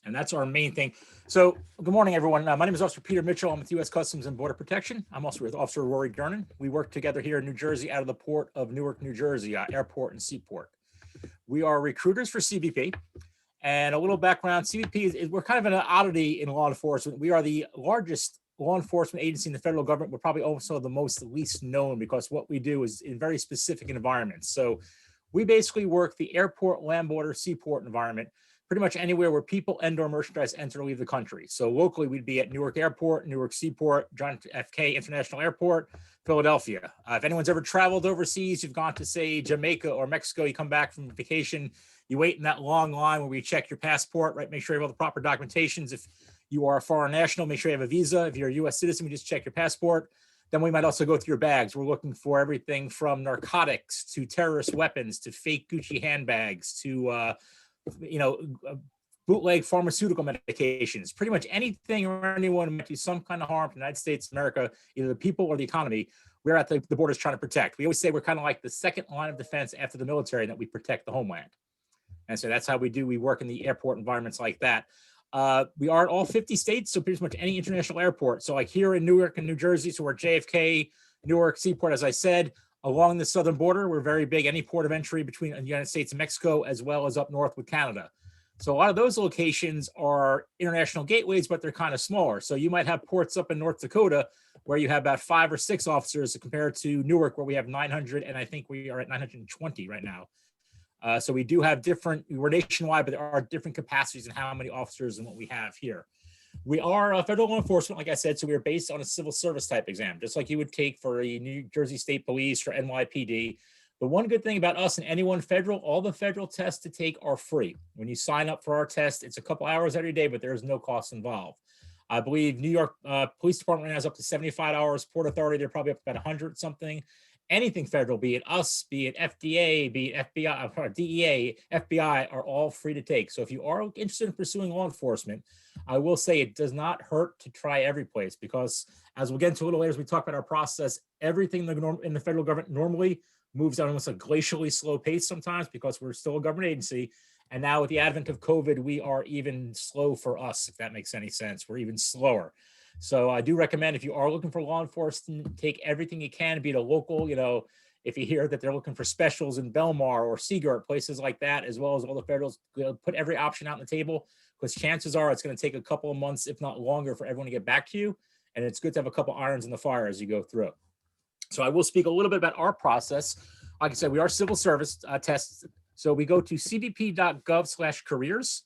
And that's our main thing. So good morning, everyone. My name is Officer Peter Mitchell. I'm with U.S. Customs and Border Protection. I'm also with Officer Rory Gernon. We work together here in New Jersey out of the port of Newark, New Jersey, airport and seaport. We are recruiters for CBP. And a little background, CBP we're kind of an oddity in law enforcement. We are the largest law enforcement agency in the federal government. We're probably also the most least known because what we do is in very specific environments. So we basically work the airport, land border, seaport environment, pretty much anywhere where people and or merchandise enter or leave the country. So locally, we'd be at Newark Airport, Newark Seaport, John F. K. International Airport, Philadelphia. If anyone's ever traveled overseas, you've gone to, say, Jamaica or Mexico, you come back from vacation, you wait in that long line where we check your passport, right? Make sure you have all the proper documentations. If you are a foreign national, make sure you have a visa. If you're a U.S. citizen, we just check your passport. Then we might also go through your bags. We're looking for everything from narcotics to terrorist weapons to fake Gucci handbags to, bootleg pharmaceutical medications. Pretty much anything or anyone who might do some kind of harm to the United States, America, either the people or the economy, we're at the borders trying to protect. We always say we're kind of like the second line of defense after the military, that we protect the homeland. And so that's how we do. We work in the airport environments like that. We are in all 50 states, so pretty much any international airport. So like here in Newark and New Jersey, so we're at JFK, Newark Seaport, as I said. Along the southern border, we're very big, any port of entry between the United States and Mexico, as well as up north with Canada. So a lot of those locations are international gateways, but they're kind of smaller. So you might have ports up in North Dakota where you have about 5 or 6 officers compared to Newark, where we have 900, and I think we are at 920 right now. So we do have we're nationwide, but there are different capacities in how many officers and what we have here. We are a federal law enforcement, like I said, so we're based on a civil service type exam, just like you would take for a New Jersey State Police or NYPD. The one good thing about us and anyone federal, all the federal tests to take are free. When you sign up for our test, it's a couple hours every day, but there's no cost involved. I believe New York Police Department has up to 75 hours. Port Authority, they're probably up to about 100 something. Anything federal, be it us, be it FDA, be it FBI, DEA, FBI, are all free to take. So if you are interested in pursuing law enforcement, I will say it does not hurt to try every place, because as we'll get into a little later as we talk about our process, everything in the federal government normally moves at almost a glacially slow pace sometimes because we're still a government agency. And now with the advent of COVID, we are even slow for us, if that makes any sense. We're even slower. So I do recommend, if you are looking for law enforcement, take everything you can, be it a local, if you hear that they're looking for specials in Belmar or Seagirt, places like that, as well as all the federals, put every option out on the table, because chances are it's going to take a couple of months, if not longer, for everyone to get back to you. And it's good to have a couple irons in the fire as you go through. So I will speak a little bit about our process. Like I said, we are civil service tests. So we go to cbp.gov/careers.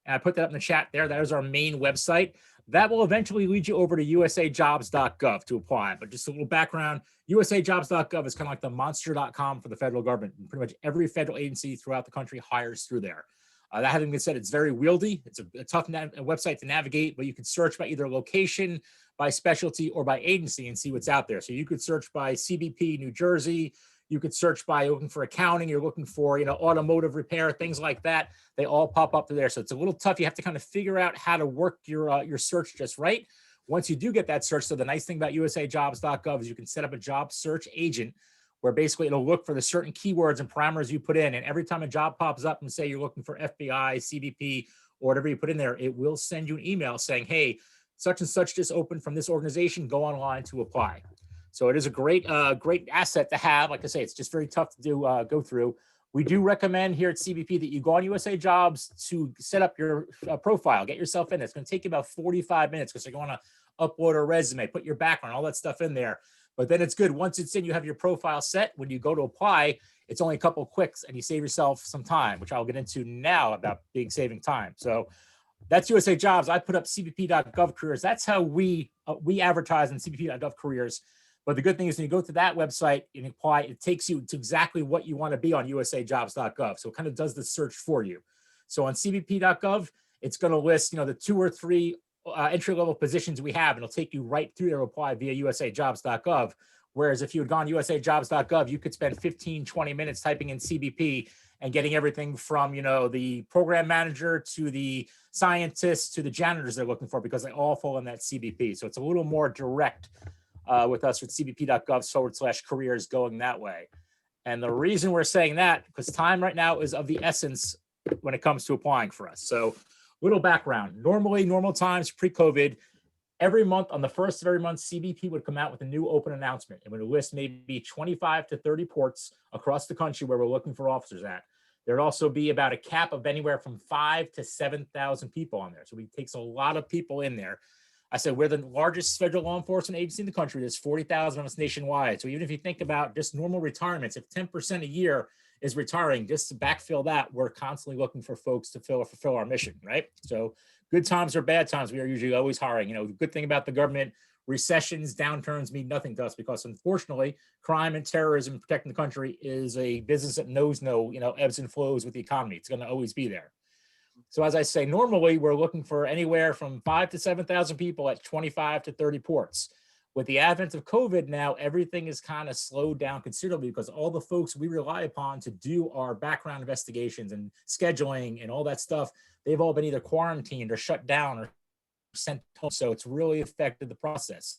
And I put that up in the chat there. That is our main website. That will eventually lead you over to usajobs.gov to apply. But just a little background, usajobs.gov is kind of like the monster.com for the federal government. And pretty much every federal agency throughout the country hires through there. That having been said, it's very wieldy. It's a tough website to navigate, but you can search by either location, by specialty, or by agency and see what's out there. So you could search by CBP New Jersey. You could search by looking for accounting. You're looking for, automotive repair, things like that. They all pop up through there. So it's a little tough. You have to kind of figure out how to work your search just right. Once you do get that search, so the nice thing about usajobs.gov is you can set up a job search agent where basically it'll look for the certain keywords and parameters you put in. And every time a job pops up and say you're looking for FBI, CBP, or whatever you put in there, it will send you an email saying, hey, such and such just opened from this organization, go online to apply. So it is a great asset to have. Like I say, it's just very tough to go through. We do recommend here at CBP that you go on USA Jobs to set up your profile, get yourself in. It's going to take you about 45 minutes because you're going to upload a resume, put your background, all that stuff in there. But then it's good. Once it's in, you have your profile set. When you go to apply, it's only a couple of clicks and you save yourself some time, which I'll get into now about big saving time. So that's USA Jobs. I put up cbp.gov careers. That's how we advertise on cbp.gov careers. But the good thing is when you go to that website and apply, it takes you to exactly what you want to be on usajobs.gov. So it kind of does the search for you. So on cbp.gov, it's going to list, the 2 or 3 entry-level positions we have, and it'll take you right through to apply via usajobs.gov. Whereas if you had gone usajobs.gov, you could spend 15, 20 minutes typing in CBP and getting everything from, the program manager to the scientists to the janitors they're looking for, because they all fall in that CBP. So it's a little more direct with us with cbp.gov/careers going that way. And the reason we're saying that, because time right now is of the essence when it comes to applying for us. So Little background. Normally, normal times pre-COVID, every month on the first of every month, CBP would come out with a new open announcement. It would list maybe 25 to 30 ports across the country where we're looking for officers at. There'd also be about a cap of anywhere from 5,000 to 7,000 people on there. So it takes a lot of people in there. I said, we're the largest federal law enforcement agency in the country. There's 40,000 of us nationwide. So even if you think about just normal retirements, if 10% a year is retiring, just to backfill that, we're constantly looking for folks to fulfill our mission, right? So good times or bad times, we are usually always hiring. The good thing about the government, recessions, downturns mean nothing to us because unfortunately, crime and terrorism protecting the country is a business that knows no, ebbs and flows with the economy. It's going to always be there. So as I say, normally we're looking for anywhere from 5,000 to 7,000 people at 25 to 30 ports. With the advent of COVID now, everything is kind of slowed down considerably because all the folks we rely upon to do our background investigations and scheduling and all that stuff, they've all been either quarantined or shut down or sent home. So it's really affected the process.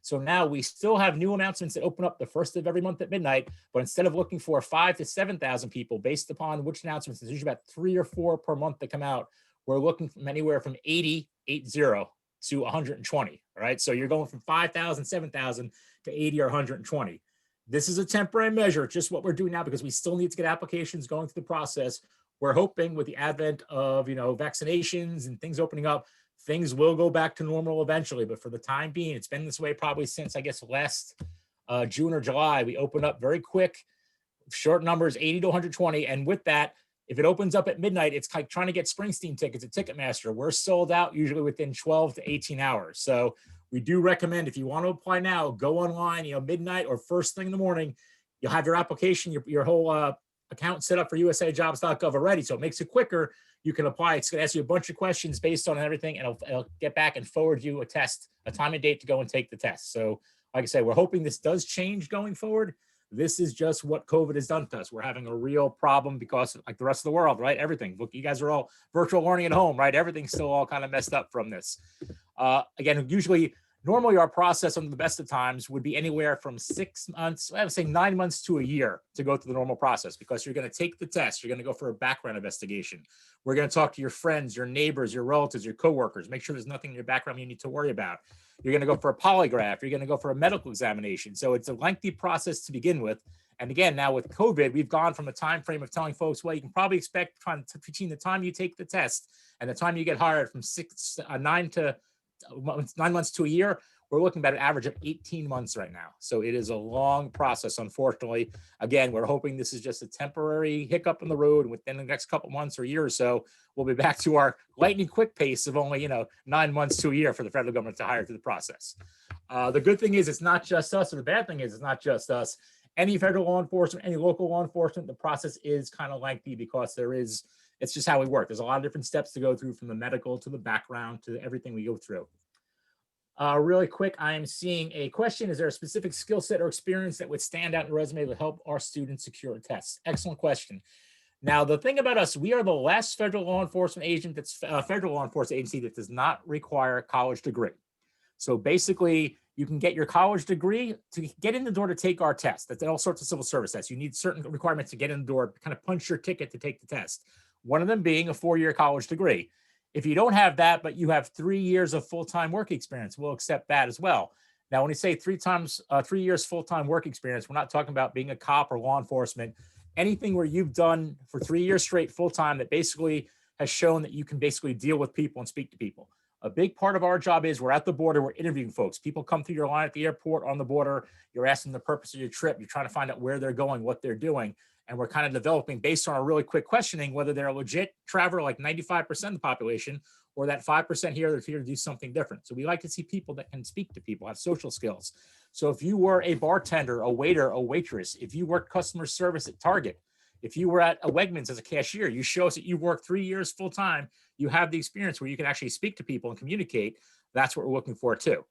So now we still have new announcements that open up the first of every month at midnight, but instead of looking for 5,000 to 7,000 people based upon which announcements, there's usually about 3 or 4 per month that come out. We're looking from anywhere from 80 to 120, all right? So you're going from 5,000, 7,000 to 80 or 120. This is a temporary measure, just what we're doing now because we still need to get applications going through the process. We're hoping with the advent of, vaccinations and things opening up, things will go back to normal eventually. But for the time being, it's been this way probably since, I guess, last June or July. We opened up very quick, short numbers, 80 to 120. And with that, if it opens up at midnight, it's like trying to get Springsteen tickets at Ticketmaster. We're sold out usually within 12 to 18 hours. So we do recommend if you want to apply now, go online, midnight or first thing in the morning. You'll have your application, your whole account set up for usajobs.gov already. So it makes it quicker. You can apply. It's going to ask you a bunch of questions based on everything, and it'll get back and forward you a test, a time and date to go and take the test. So like I said, we're hoping this does change going forward. This is just what COVID has done to us. We're having a real problem because like the rest of the world, right? Everything. Look, you guys are all virtual learning at home, right? Everything's still all kind of messed up from this. Again, normally our process under the best of times would be anywhere from 6 months, I would say 9 months to a year to go through the normal process because you're going to take the test. You're going to go for a background investigation. We're going to talk to your friends, your neighbors, your relatives, your coworkers, make sure there's nothing in your background you need to worry about. You're going to go for a polygraph. You're going to go for a medical examination. So it's a lengthy process to begin with. And again, now with COVID, we've gone from a time frame of telling folks, well, you can probably expect between the time you take the test and the time you get hired from 9 months to a year, we're looking at an average of 18 months right now. So it is a long process, unfortunately. Again, we're hoping this is just a temporary hiccup in the road. Within the next couple months or year or so, we'll be back to our lightning quick pace of only, 9 months to a year for the federal government to hire through the process. The good thing is it's not just us, or the bad thing is it's not just us. Any federal law enforcement, any local law enforcement, the process is kind of lengthy because it's just how we work. There's a lot of different steps to go through, from the medical to the background to everything we go through. Really quick, I am seeing a question. Is there a specific skill set or experience that would stand out in a resume to help our students secure tests? Excellent question. Now, the thing about us, we are the last federal law enforcement agency that does not require a college degree. So basically, you can get your college degree to get in the door to take our test. That's all sorts of civil service tests. You need certain requirements to get in the door, kind of punch your ticket to take the test. One of them being a 4-year college degree. If you don't have that, but you have 3 years of full-time work experience, we'll accept that as well. Now, when we say 3 years full-time work experience, we're not talking about being a cop or law enforcement. Anything where you've done for 3 years straight full-time that basically has shown that you can basically deal with people and speak to people. A big part of our job is we're at the border, we're interviewing folks. People come through your line at the airport, on the border, you're asking the purpose of your trip, you're trying to find out where they're going, what they're doing. And we're kind of developing based on a really quick questioning, whether they're a legit traveler, like 95% of the population, or that 5% here that's here to do something different. So we like to see people that can speak to people, have social skills. So if you were a bartender, a waiter, a waitress, if you worked customer service at Target, if you were at a Wegmans as a cashier, you show us that you worked 3 years full time, you have the experience where you can actually speak to people and communicate. That's what we're looking for too.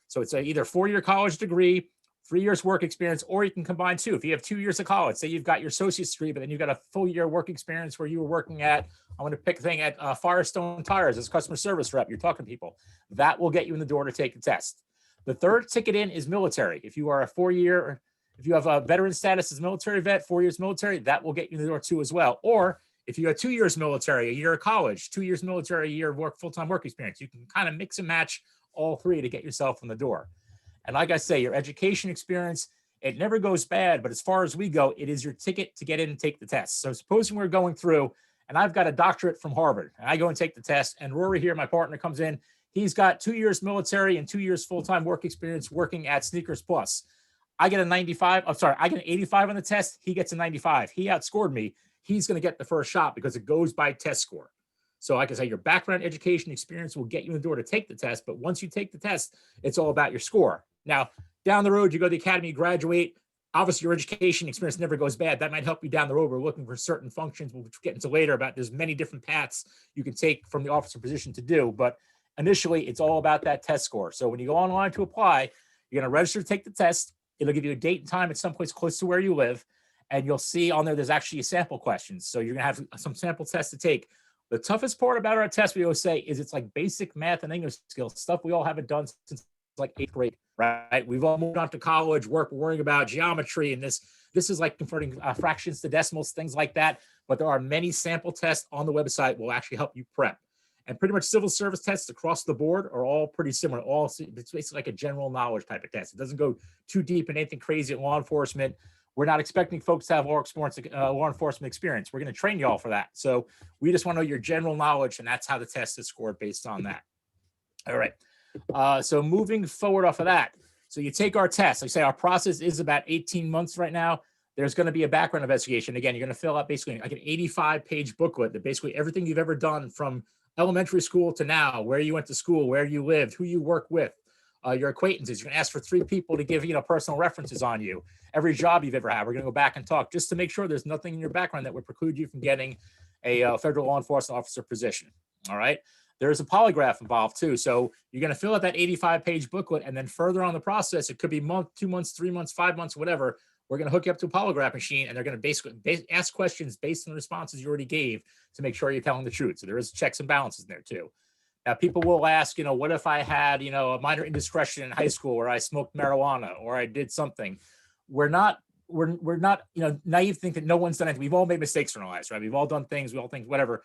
So it's either 4-year college degree, 3 years work experience, or you can combine 2. If you have 2 years of college, say you've got your associate's degree, but then you've got a full year work experience where you were working at, I'm going to pick a thing at Firestone Tires as customer service rep, you're talking to people. That will get you in the door to take the test. The third ticket in is military. If you are a 4-year, if you have a veteran status as military vet, 4 years military, that will get you in the door too as well. Or If you got 2 years military, a year of college, 2 years military, a year of work, full-time work experience, you can kind of mix and match all three to get yourself in the door. And like I say, your education experience, it never goes bad, but as far as we go, it is your ticket to get in and take the test. So supposing we're going through and I've got a doctorate from Harvard and I go and take the test, and Rory here, my partner, comes in, he's got 2 years military and 2 years full-time work experience working at Sneakers Plus. I get a 95. I'm sorry, I get an 85 on the test. He gets a 95. He outscored me. He's going to get the first shot because it goes by test score. So like I say, your background, education, experience will get you in the door to take the test. But once you take the test, it's all about your score. Now, down the road, you go to the academy, graduate. Obviously, your education experience never goes bad. That might help you down the road. We're looking for certain functions, which we'll get into later about. There's many different paths you can take from the officer position to do. But initially, it's all about that test score. So when you go online to apply, you're going to register to take the test. It'll give you a date and time at some place close to where you live. And you'll see on there's actually a sample questions. So you're going to have some sample tests to take. The toughest part about our test, we always say, is it's like basic math and English skills, stuff we all haven't done since like 8th grade, right? We've all moved on to college, work, we're worrying about geometry, and this is like converting fractions to decimals, things like that. But there are many sample tests on the website will actually help you prep. And pretty much civil service tests across the board are all pretty similar. It's basically like a general knowledge type of test. It doesn't go too deep in anything crazy at law enforcement. We're not expecting folks to have law enforcement experience. We're going to train you all for that. So we just want to know your general knowledge, and that's how the test is scored based on that. All right. So moving forward off of that, so you take our test. Like I say, our process is about 18 months right now. There's going to be a background investigation. Again, you're going to fill out basically like an 85-page booklet that basically everything you've ever done from elementary school to now, where you went to school, where you lived, who you work with, your acquaintances. You're going to ask for 3 people to give, personal references on you, every job you've ever had. We're going to go back and talk just to make sure there's nothing in your background that would preclude you from getting a federal law enforcement officer position. All right. There's a polygraph involved too. So you're going to fill out that 85-page booklet, and then further on the process, it could be a month, 2 months, 3 months, 5 months, whatever. We're going to hook you up to a polygraph machine, and they're going to basically ask questions based on the responses you already gave to make sure you're telling the truth. So there is checks and balances in there too. Now, people will ask, what if I had, a minor indiscretion in high school where I smoked marijuana or I did something? We're not, naive to think that no one's done anything. We've all made mistakes in our lives, right? We've all done things, we all think whatever.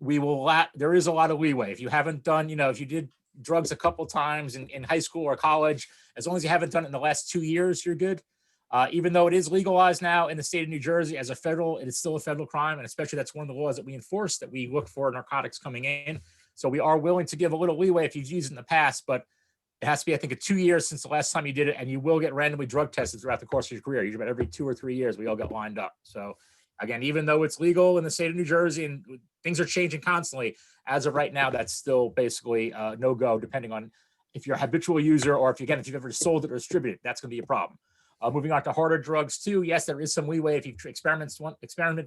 There is a lot of leeway. If you haven't done, if you did drugs a couple times in high school or college, as long as you haven't done it in the last 2 years, you're good. Even though it is legalized now in the state of New Jersey as a federal, it is still a federal crime. And especially that's one of the laws that we enforce, that we look for narcotics coming in. So we are willing to give a little leeway if you've used it in the past, but it has to be, I think, 2 years since the last time you did it. And you will get randomly drug tested throughout the course of your career. Usually about every 2 or 3 years, we all get lined up. So again, even though it's legal in the state of New Jersey and things are changing constantly, as of right now, that's still basically no-go, depending on if you're a habitual user or if you've ever sold it or distributed it, that's going to be a problem. Moving on to harder drugs too. Yes, there is some leeway if you've experimented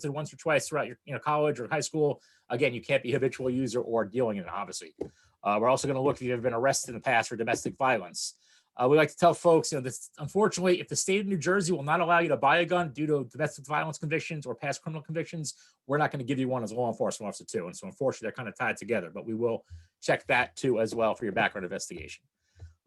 once or twice throughout your college or high school. Again, you can't be a habitual user or dealing in it, obviously. We're also going to look if you've ever been arrested in the past for domestic violence. We like to tell folks, unfortunately, if the state of New Jersey will not allow you to buy a gun due to domestic violence convictions or past criminal convictions, we're not going to give you one as a law enforcement officer too. And so unfortunately, they're kind of tied together, but we will check that too as well for your background investigation.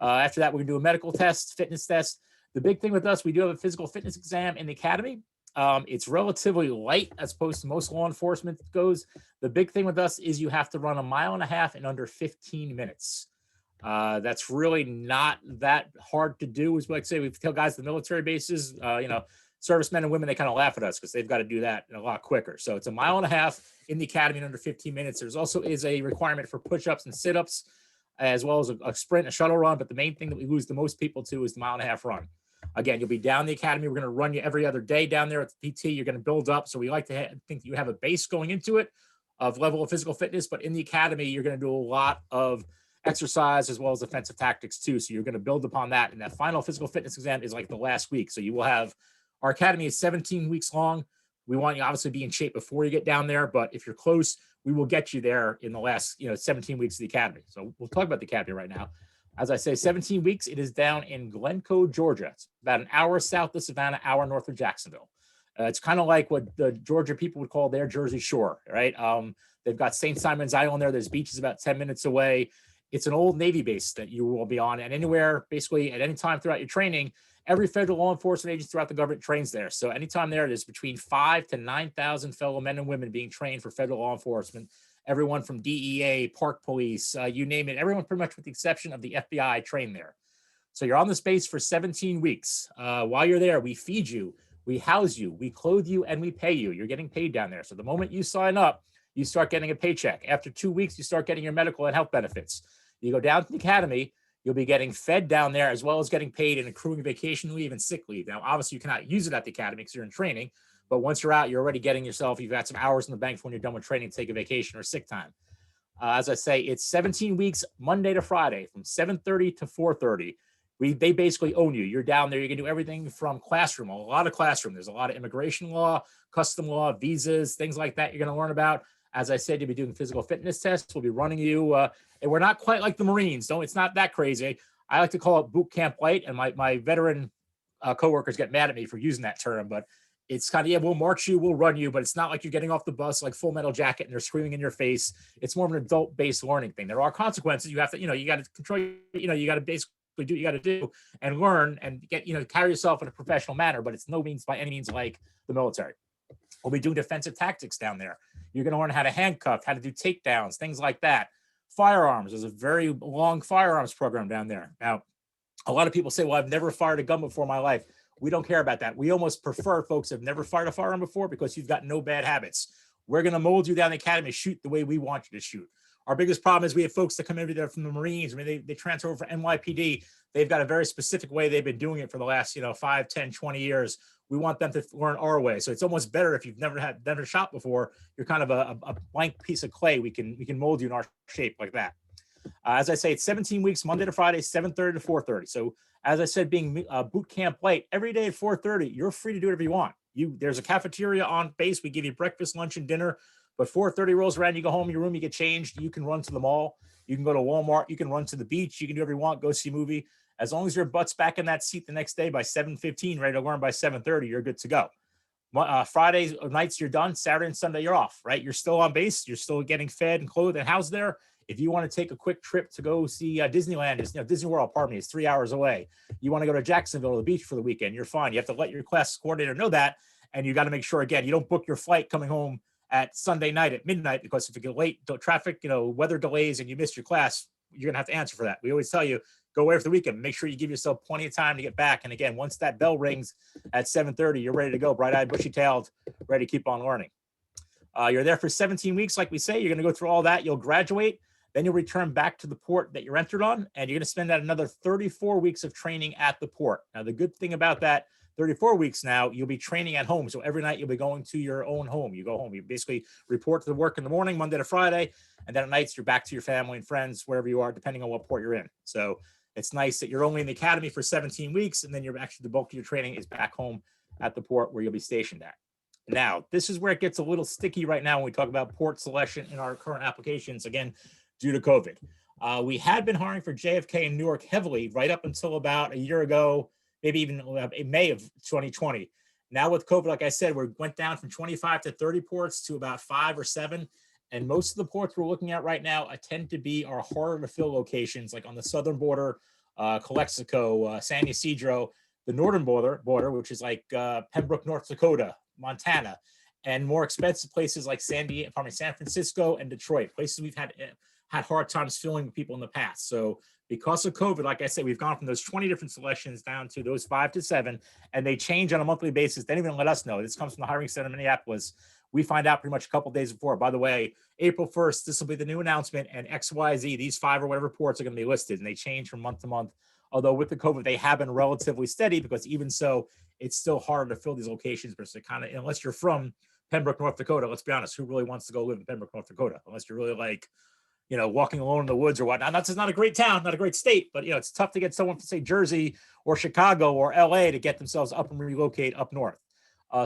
After that, we're going to do a medical test, fitness test. The big thing with us, we do have a physical fitness exam in the academy. It's relatively light as opposed to most law enforcement goes. The big thing with us is you have to run 1.5 miles in under 15 minutes. That's really not that hard to do. As we like to say, we tell guys at the military bases, servicemen and women, they kind of laugh at us because they've got to do that a lot quicker. So it's 1.5 miles in the academy in under 15 minutes. There's also is a requirement for push-ups and sit-ups, as well as a sprint, a shuttle run. But the main thing that we lose the most people to is the 1.5 mile run. Again, you'll be down the academy. We're going to run you every other day down there at the PT. You're going to build up. So we like to think that you have a base going into it of level of physical fitness. But in the academy, you're going to do a lot of exercise as well as offensive tactics too. So you're going to build upon that. And that final physical fitness exam is like the last week. So you will have, our academy is 17 weeks long. We want you obviously to be in shape before you get down there. But if you're close, we will get you there in the last 17 weeks of the academy. So we'll talk about the academy right now. As I say, 17 weeks, it is down in Glencoe, Georgia. It's about an hour south of Savannah, hour north of Jacksonville. It's kind of like what the Georgia people would call their Jersey Shore, right? They've got St. Simon's Island there. There's beaches about 10 minutes away. It's an old Navy base that you will be on, and anywhere, basically at any time throughout your training, every federal law enforcement agency throughout the government trains there. So anytime there's between 5 to 9,000 fellow men and women being trained for federal law enforcement. Everyone from DEA, Park Police, you name it. Everyone pretty much with the exception of the FBI trained there. So you're on this base for 17 weeks. While you're there, we feed you, we house you, we clothe you, and we pay you. You're getting paid down there. So the moment you sign up, you start getting a paycheck. After 2 weeks, you start getting your medical and health benefits. You go down to the academy, you'll be getting fed down there as well as getting paid and accruing vacation leave and sick leave. Now, obviously, you cannot use it at the academy because you're in training, but once you're out, you're already getting yourself, you've got some hours in the bank for when you're done with training to take a vacation or sick time. As I say, it's 17 weeks, Monday to Friday, from 7:30 to 4:30. They basically own you. You're down there. You can do everything from classroom, a lot of classroom. There's a lot of immigration law, custom law, visas, things like that you're going to learn about. As I said, you'll be doing physical fitness tests. We'll be running you. And we're not quite like the Marines. It's not that crazy. I like to call it boot camp light. And my veteran coworkers get mad at me for using that term, but it's kind of, yeah, we'll march you, we'll run you, but it's not like you're getting off the bus like Full Metal Jacket and they're screaming in your face. It's more of an adult-based learning thing. There are consequences. You have to, you got to control, you got to basically do what you got to do and learn and get, carry yourself in a professional manner, but it's no means by any means like the military. We'll be doing defensive tactics down there. You're going to learn how to handcuff, how to do takedowns, things like that. Firearms. There's a very long firearms program down there. Now, a lot of people say, well, I've never fired a gun before in my life. We don't care about that. We almost prefer folks that have never fired a firearm before because you've got no bad habits. We're going to mold you down the academy to shoot the way we want you to shoot. Our biggest problem is we have folks that come over there from the Marines. I mean, they transfer over from NYPD. They've got a very specific way they've been doing it for the last, 5, 10, 20 years. We want them to learn our way. So it's almost better if you've never shot before. You're kind of a blank piece of clay. We can mold you in our shape like that. As I say, it's 17 weeks, Monday to Friday, 7:30 to 4:30. So as I said, being boot camp light, every day at 4:30, you're free to do whatever you want. There's a cafeteria on base. We give you breakfast, lunch, and dinner. But 4:30 rolls around, you go home, your room, you get changed. You can run to the mall. You can go to Walmart. You can run to the beach. You can do whatever you want. Go see a movie. As long as your butt's back in that seat the next day by 7:15, ready to learn by 7:30, you're good to go. Fridays nights, you're done. Saturday and Sunday, you're off, right? You're still on base. You're still getting fed and clothed and housed there. If you want to take a quick trip to go see Disneyland, Disney World, pardon me, is 3 hours away. You want to go to Jacksonville to the beach for the weekend, you're fine. You have to let your class coordinator know that. And you got to make sure, again, you don't book your flight coming home at Sunday night at midnight, because if you get late, traffic, weather delays, and you miss your class, you're going to have to answer for that. We always tell you, go away for the weekend. Make sure you give yourself plenty of time to get back. And again, once that bell rings at 7:30, you're ready to go, bright-eyed, bushy-tailed, ready to keep on learning. You're there for 17 weeks, like we say. You're going to go through all that. You'll graduate. Then you'll return back to the port that you're entered on, and you're going to spend another 34 weeks of training at the port. Now, the good thing about that, 34 weeks now, you'll be training at home. So every night you'll be going to your own home. You go home. You basically report to the work in the morning, Monday to Friday, and then at nights you're back to your family and friends, wherever you are, depending on what port you're in. So it's nice that you're only in the academy for 17 weeks, and then you're actually, the bulk of your training is back home at the port where you'll be stationed at. Now, this is where it gets a little sticky right now when we talk about port selection in our current applications, again, due to COVID. We had been hiring for JFK and Newark heavily right up until about a year ago, maybe even in May of 2020. Now with COVID, like I said, we went down from 25 to 30 ports to about 5 or 7. And most of the ports we're looking at right now tend to be our harder to fill locations, like on the southern border, Calexico, San Ysidro, the northern border, which is like Pembroke, North Dakota, Montana, and more expensive places like San Francisco and Detroit, places we've had hard times filling with people in the past. So because of COVID, like I said, we've gone from those 20 different selections down to those 5 to 7, and they change on a monthly basis. They don't even let us know. This comes from the hiring center in Minneapolis. We find out pretty much a couple of days before. By the way, April 1st, this will be the new announcement, and XYZ, these 5 or whatever ports are going to be listed, and they change from month to month. Although with the COVID, they have been relatively steady, because even so, it's still harder to fill these locations. But it's kind of, unless you're from Pembroke, North Dakota, let's be honest, who really wants to go live in Pembroke, North Dakota? Unless you're really like, walking alone in the woods or whatnot. That's not a great town, not a great state, but it's tough to get someone from, say, Jersey or Chicago or LA to get themselves up and relocate up north.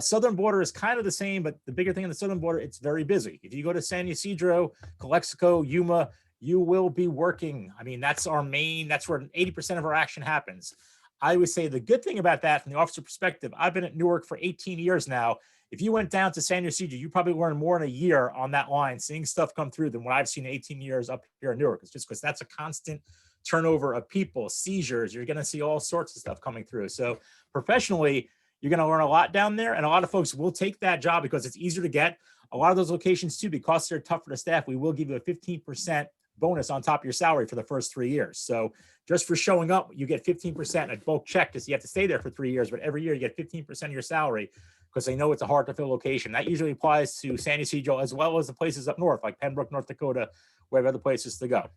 Southern border is kind of the same, but the bigger thing in the southern border, it's very busy. If you go to San Ysidro, Calexico, Yuma, you will be working. I mean, that's where 80% of our action happens. I would say the good thing about that from the officer perspective, I've been at Newark for 18 years now, if you went down to San Ysidro, you probably learned more in a year on that line, seeing stuff come through than what I've seen in 18 years up here in Newark. It's just because that's a constant turnover of people, seizures. You're going to see all sorts of stuff coming through. So professionally, you're going to learn a lot down there. And a lot of folks will take that job because it's easier to get. A lot of those locations too, because they're tough for the staff, we will give you a 15% bonus on top of your salary for the first 3 years. So just for showing up, you get 15% a bulk check because you have to stay there for 3 years, but every year you get 15% of your salary because they know it's a hard to fill location. That usually applies to San Ysidro as well as the places up north, like Pembroke, North Dakota, where we have other places to go.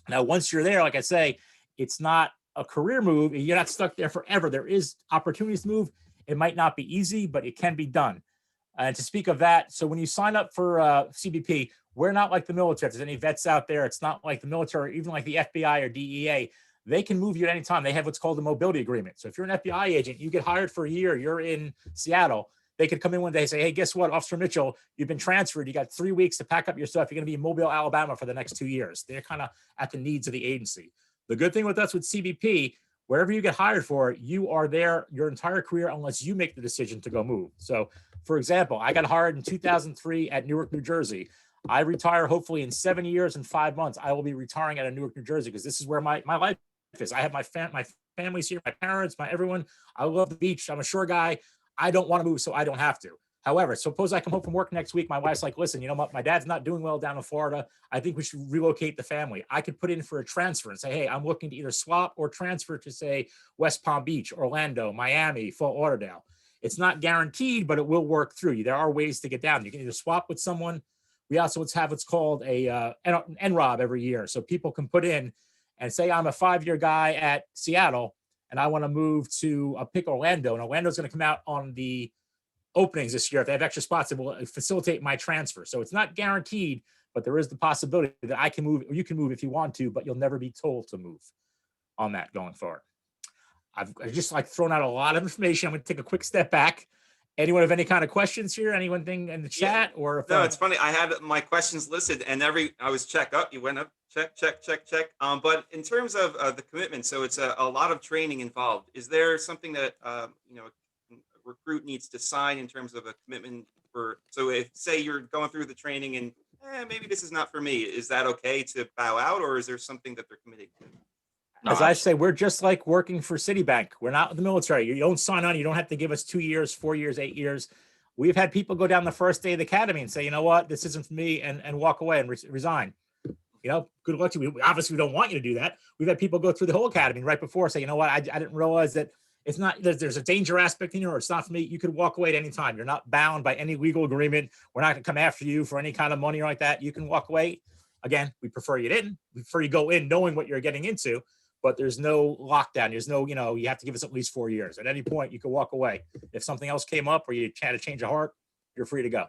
Now, once you're there, like I say, it's not a career move. You're not stuck there forever. There is opportunities to move. It might not be easy, but it can be done. And to speak of that, so when you sign up for CBP, we're not like the military. If there's any vets out there, it's not like the military, even like the FBI or DEA. They can move you at any time. They have what's called a mobility agreement. So if you're an FBI agent, you get hired for a year, you're in Seattle, they could come in one day and say, hey, guess what, Officer Mitchell, you've been transferred. You got 3 weeks to pack up your stuff. You're going to be in Mobile, Alabama for the next 2 years. They're kind of at the needs of the agency. The good thing with us with CBP, wherever you get hired for, you are there your entire career unless you make the decision to go move. So, for example, I got hired in 2003 at Newark, New Jersey. I retire hopefully in 7 years and 5 months. I will be retiring out of Newark, New Jersey because this is where my life is. I have my family's here, my parents, my everyone. I love the beach. I'm a shore guy. I don't want to move, so I don't have to. However, suppose I come home from work next week. My wife's like, listen, you know what? My dad's not doing well down in Florida. I think we should relocate the family. I could put in for a transfer and say, hey, I'm looking to either swap or transfer to, say, West Palm Beach, Orlando, Miami, Fort Lauderdale. It's not guaranteed, but it will work through you. There are ways to get down. You can either swap with someone. We also have what's called a NROB every year. So people can put in and say, I'm a 5-year guy at Seattle, and I want to move to pick Orlando. And Orlando's going to come out on the openings this year. If they have extra spots, it will facilitate my transfer. So it's not guaranteed, but there is the possibility that I can move, or you can move if you want to, but you'll never be told to move on that going forward. I've just like thrown out a lot of information. I'm going to take a quick step back. Anyone have any kind of questions here? Anyone thing in the chat? Yeah. Or if, no, it's funny. I had my questions listed, and I was check up. You went up, check. But in terms of the commitment, so it's a lot of training involved. Is there something that a recruit needs to sign in terms of a commitment for? So if say you're going through the training and maybe this is not for me, is that okay to bow out, or is there something that they're committing to? As I say, we're just like working for Citibank. We're not the military. You don't sign on. You don't have to give us 2 years, 4 years, 8 years. We've had people go down the first day of the academy and say, you know what, this isn't for me, and walk away and resign. Good luck to you. Obviously, we don't want you to do that. We've had people go through the whole academy right before say, you know what, I didn't realize that it's not, there's a danger aspect in here, or it's not for me. You could walk away at any time. You're not bound by any legal agreement. We're not going to come after you for any kind of money or like that. You can walk away. Again, we prefer you didn't. We prefer you go in knowing what you're getting into. But there's no lockdown. There's no, you have to give us at least 4 years. At any point, you can walk away. If something else came up or you had to change of heart, you're free to go.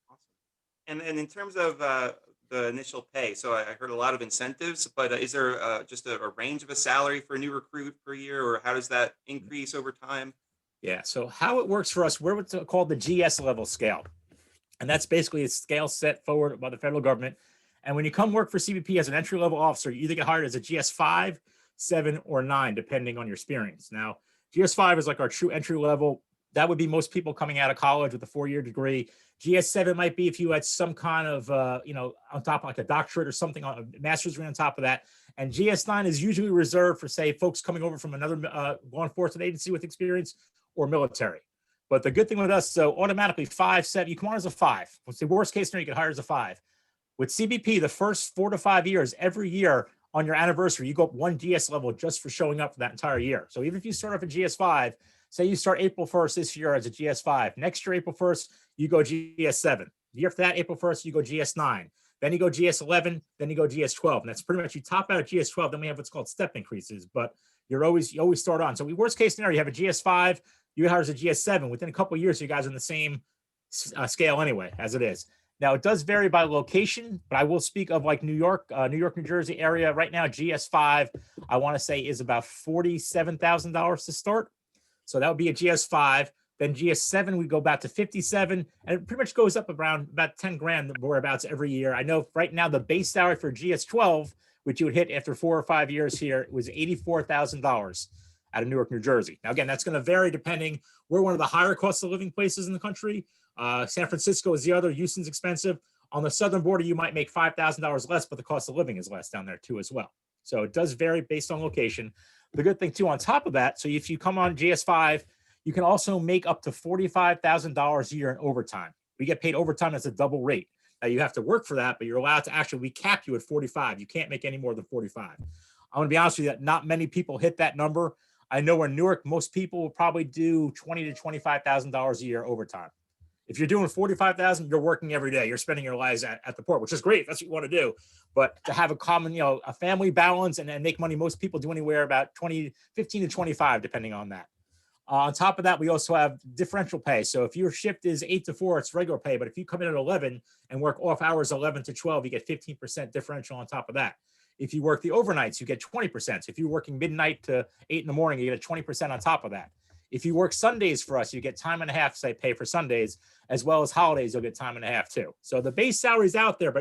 Awesome. And in terms of the initial pay, so I heard a lot of incentives, but is there just a range of a salary for a new recruit per year, or how does that increase over time? Yeah, so how it works for us, we're what's called the GS level scale. And that's basically a scale set forward by the federal government. And when you come work for CBP as an entry-level officer, you either get hired as a GS5, 7, or 9, depending on your experience. Now, GS5 is like our true entry level. That would be most people coming out of college with a 4-year degree. GS7 might be if you had some kind of, on top of like a doctorate or something, a master's degree on top of that. And GS9 is usually reserved for, say, folks coming over from another law enforcement agency with experience or military. But the good thing with us, so automatically 5, 7, you come on as a 5. What's the worst case scenario? You get hired as a 5. With CBP, the first 4 to 5 years, every year on your anniversary, you go up 1 GS level just for showing up for that entire year. So even if you start off at GS5, say you start April 1st this year as a GS5. Next year, April 1st, you go GS7. The year after that, April 1st, you go GS9. Then you go GS11, then you go GS12. And that's pretty much, you top out at GS12, then we have what's called step increases, but you always start on. So worst case scenario, you have a GS5, you get hired as a GS7. Within a couple of years, you guys are in the same scale anyway, as it is. Now, it does vary by location, but I will speak of like New York, New Jersey area. Right now, GS5, I want to say, is about $47,000 to start. So that would be a GS5. Then GS7, we go back to 57, and it pretty much goes up around about 10 grand whereabouts every year. I know right now the base salary for GS12, which you would hit after 4 or 5 years here, was $84,000. out of Newark, New Jersey. Now, again, that's going to vary depending. We're one of the higher cost of living places in the country. San Francisco is the other. Houston's expensive. On the southern border, you might make $5,000 less, but the cost of living is less down there too as well. So it does vary based on location. The good thing too, on top of that, so if you come on GS5, you can also make up to $45,000 a year in overtime. We get paid overtime as a double rate. Now you have to work for that, but you're allowed to actually, we cap you at 45. You can't make any more than 45. I'm going to be honest with you that not many people hit that number. I know in Newark, most people will probably do $20,000 to $25,000 a year overtime. If you're doing 45,000, you're working every day. You're spending your lives at the port, which is great. That's what you want to do. But to have a common, a family balance and make money, most people do anywhere about 15 to 25, depending on that. On top of that, we also have differential pay. So if your shift is 8 to 4, it's regular pay. But if you come in at 11 and work off hours 11 to 12, you get 15% differential on top of that. If you work the overnights, you get 20%. So if you're working midnight to 8 in the morning, you get a 20% on top of that. If you work Sundays for us, you get time and a half, say, pay for Sundays, as well as holidays, you'll get time and a half too. So the base salary is out there,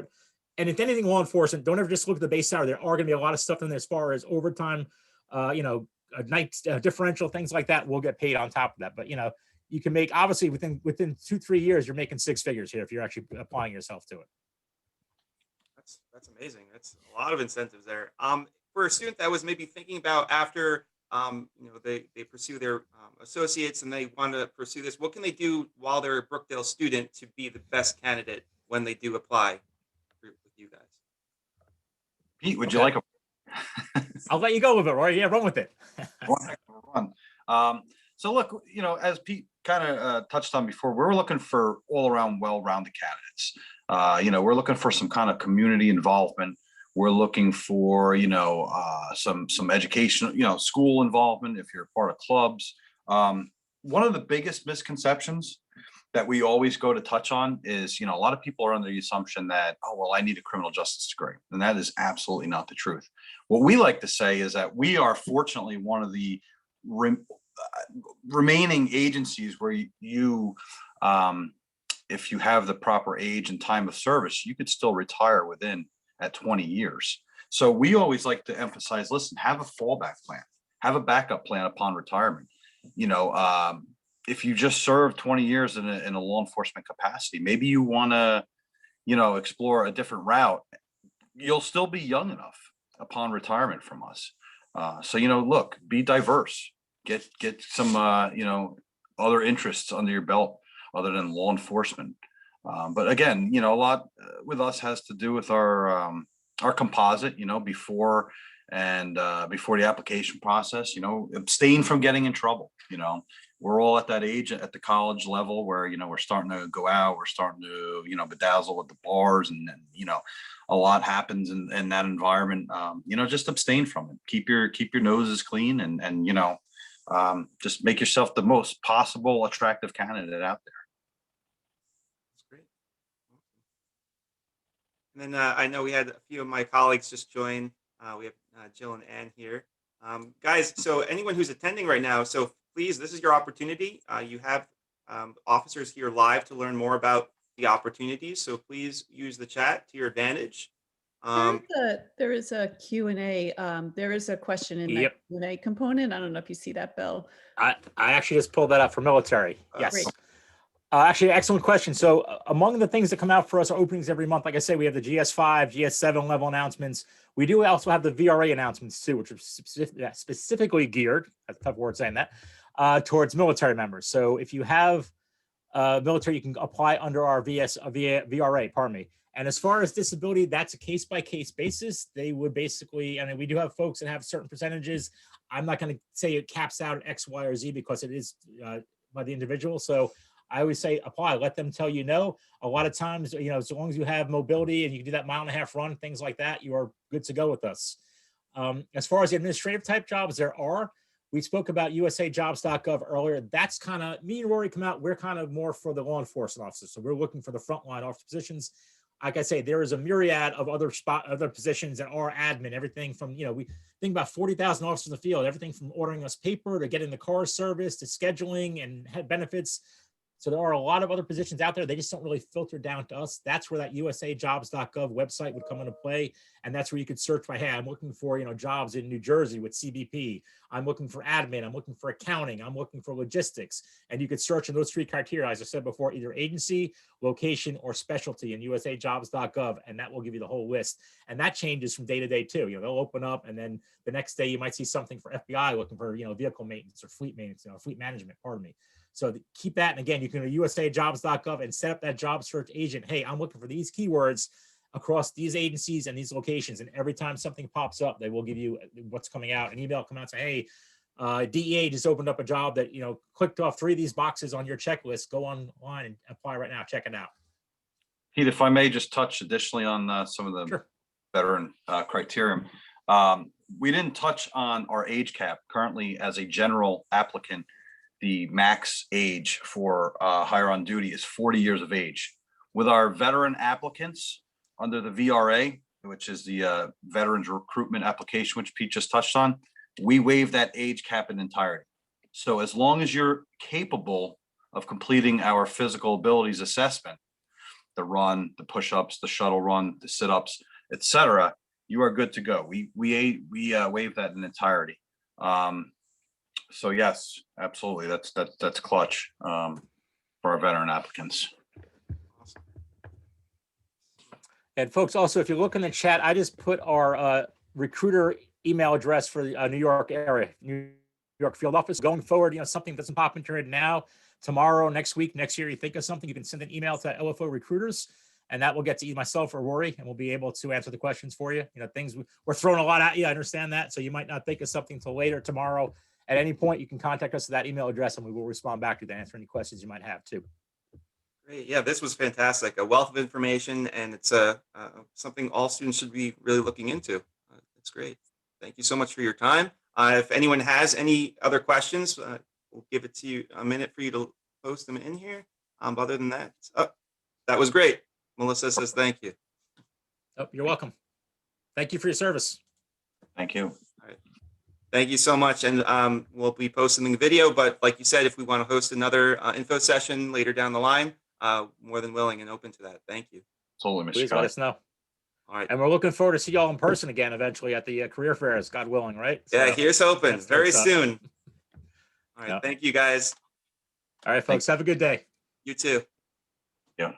and if anything, law enforcement, don't ever just look at the base salary. There are going to be a lot of stuff in there as far as overtime, night differential, things like that will get paid on top of that. But, you can make, obviously within 2-3 years, you're making 6 figures here if you're actually applying yourself to it. That's amazing. That's a lot of incentives there. For a student that was maybe thinking about after they pursue their associates and they want to pursue this, what can they do while they're a Brookdale student to be the best candidate when they do apply with you guys? Pete, would you like a I'll let you go with it, Roy. Yeah, run with it. run? So look, as Pete kind of touched on before, we're looking for all around well-rounded candidates. We're looking for some kind of community involvement. We're looking for, some education, school involvement if you're part of clubs. One of the biggest misconceptions that we always go to touch on is, a lot of people are under the assumption that, oh, well, I need a criminal justice degree. And that is absolutely not the truth. What we like to say is that we are fortunately one of the remaining agencies where you if you have the proper age and time of service, you could still retire at 20 years. So we always like to emphasize, listen, have a fallback plan, have a backup plan upon retirement. If you just served 20 years in a law enforcement capacity, maybe you want to, explore a different route. You'll still be young enough upon retirement from us. So, look, be diverse, get some, other interests under your belt other than law enforcement. But again, a lot with us has to do with our composite, before the application process, abstain from getting in trouble. We're all at that age at the college level where, we're starting to go out, we're starting to, bedazzle with the bars and a lot happens in that environment. Just abstain from it. Keep your noses clean and just make yourself the most possible attractive candidate out there. And then I know we had a few of my colleagues just join. We have Jill and Ann here. Guys, so anyone who's attending right now, so please, this is your opportunity. You have officers here live to learn more about the opportunities. So please use the chat to your advantage. There is a Q&A. There is a question in the Q&A component. I don't know if you see that, Bill. I actually just pulled that up for military. Yes. Great. Actually, excellent question. So among the things that come out for us are openings every month. Like I say, we have the GS5, GS7 level announcements. We do also have the VRA announcements too, which are specifically geared, that's a tough word saying that, towards military members. So if you have military, you can apply under our VRA, pardon me. And as far as disability, that's a case-by-case basis. They would basically, we do have folks that have certain percentages. I'm not going to say it caps out at X, Y, or Z because it is by the individual. So I always say apply, let them tell you no. A lot of times, as long as you have mobility and you can do that 1.5 mile run, things like that, you are good to go with us. As far as the administrative type jobs, we spoke about usajobs.gov earlier. That's kind of, me and Rory come out, we're kind of more for the law enforcement officers. So we're looking for the frontline officer positions. Like I say, there is a myriad of other positions that are admin, everything from, we think about 40,000 officers in the field, everything from ordering us paper to getting the car service to scheduling and benefits. So there are a lot of other positions out there. They just don't really filter down to us. That's where that usajobs.gov website would come into play. And that's where you could search by, hey, I'm looking for, jobs in New Jersey with CBP. I'm looking for admin. I'm looking for accounting. I'm looking for logistics. And you could search in those 3 criteria, as I said before, either agency, location, or specialty in usajobs.gov. And that will give you the whole list. And that changes from day to day too. They'll open up, and then the next day you might see something for FBI looking for, vehicle maintenance or fleet maintenance, fleet management, pardon me. So keep that. And again, you can go to usajobs.gov and set up that job search agent. Hey, I'm looking for these keywords across these agencies and these locations. And every time something pops up, they will give you what's coming out. An email come out and say, hey, DEA just opened up a job that, clicked off 3 of these boxes on your checklist. Go online and apply right now. Check it out. Pete, if I may just touch additionally on some of the Sure. veteran criterion. We didn't touch on our age cap. Currently, as a general applicant, the max age for hire on duty is 40 years of age. With our veteran applicants under the VRA, which is the Veterans Recruitment Application, which Pete just touched on, we waive that age cap in entirety. So as long as you're capable of completing our physical abilities assessment, the run, the push-ups, the shuttle run, the sit-ups, etc., you are good to go. We waive that in entirety. So yes, absolutely. That's clutch for our veteran applicants. And folks, also, if you look in the chat, I just put our recruiter email address for the New York area, New York field office. Going forward, something doesn't pop into it now, tomorrow, next week, next year, you think of something, you can send an email to LFO recruiters, and that will get to either myself or Rory, and we'll be able to answer the questions for you. Things we're throwing a lot at you. I understand that. So you might not think of something till later tomorrow. At any point, you can contact us at that email address, and we will respond back to you to answer any questions you might have too. Great. Yeah, this was fantastic. A wealth of information, and it's something all students should be really looking into. It's great. Thank you so much for your time. If anyone has any other questions, we'll give it to you a minute for you to post them in here. Other than that, that was great. Melissa says thank you. Oh, you're welcome. Thank you for your service. Thank you. Thank you so much. And we'll be posting the video, but like you said, if we want to host another info session later down the line, more than willing and open to that. Thank you. Totally, Mr. Please let us know. All right. And we're looking forward to see y'all in person again eventually at the career fairs, God willing, right? Yeah, So, here's hoping. that's Very what's up. soon. All right. Yeah. Thank you, guys. All right, folks, have a good day. You too. Yeah.